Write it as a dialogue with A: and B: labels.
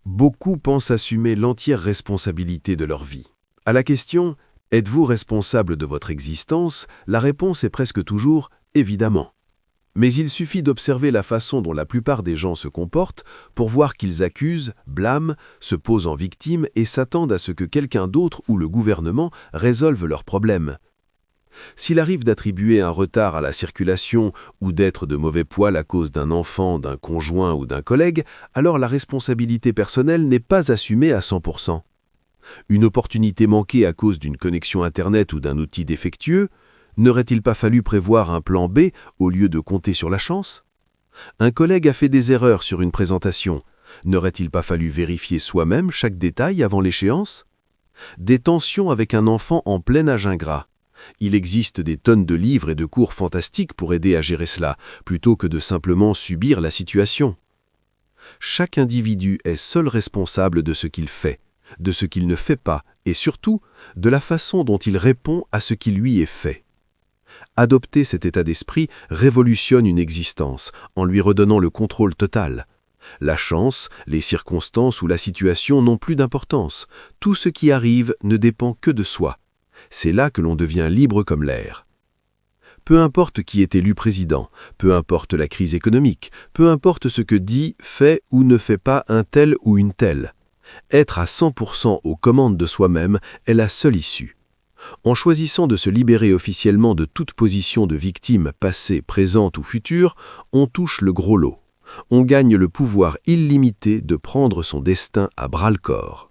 A: Beaucoup pensent assumer l'entière responsabilité de leur vie. À la question « Êtes-vous responsable de votre existence ?», la réponse est presque toujours « Évidemment ». Mais il suffit d'observer la façon dont la plupart des gens se comportent pour voir qu'ils accusent, blâment, se posent en victime et s'attendent à ce que quelqu'un d'autre ou le gouvernement résolve leurs problèmes. S'il arrive d'attribuer un retard à la circulation ou d'être de mauvais poil à cause d'un enfant, d'un conjoint ou d'un collègue, alors la responsabilité personnelle n'est pas assumée à 100%. Une opportunité manquée à cause d'une connexion Internet ou d'un outil défectueux, n'aurait-il pas fallu prévoir un plan B au lieu de compter sur la chance? Un collègue a fait des erreurs sur une présentation, n'aurait-il pas fallu vérifier soi-même chaque détail avant l'échéance? Des tensions avec un enfant en plein âge ingrat. Il existe des tonnes de livres et de cours fantastiques pour aider à gérer cela, plutôt que de simplement subir la situation. Chaque individu est seul responsable de ce qu'il fait, de ce qu'il ne fait pas, et surtout, de la façon dont il répond à ce qui lui est fait. Adopter cet état d'esprit révolutionne une existence, en lui redonnant le contrôle total. La chance, les circonstances ou la situation n'ont plus d'importance. Tout ce qui arrive ne dépend que de soi. C'est là que l'on devient libre comme l'air. Peu importe qui est élu président, peu importe la crise économique, peu importe ce que dit, fait ou ne fait pas un tel ou une telle. Être à 100% aux commandes de soi-même est la seule issue. En choisissant de se libérer officiellement de toute position de victime passée, présente ou future, on touche le gros lot. On gagne le pouvoir illimité de prendre son destin à bras-le-corps.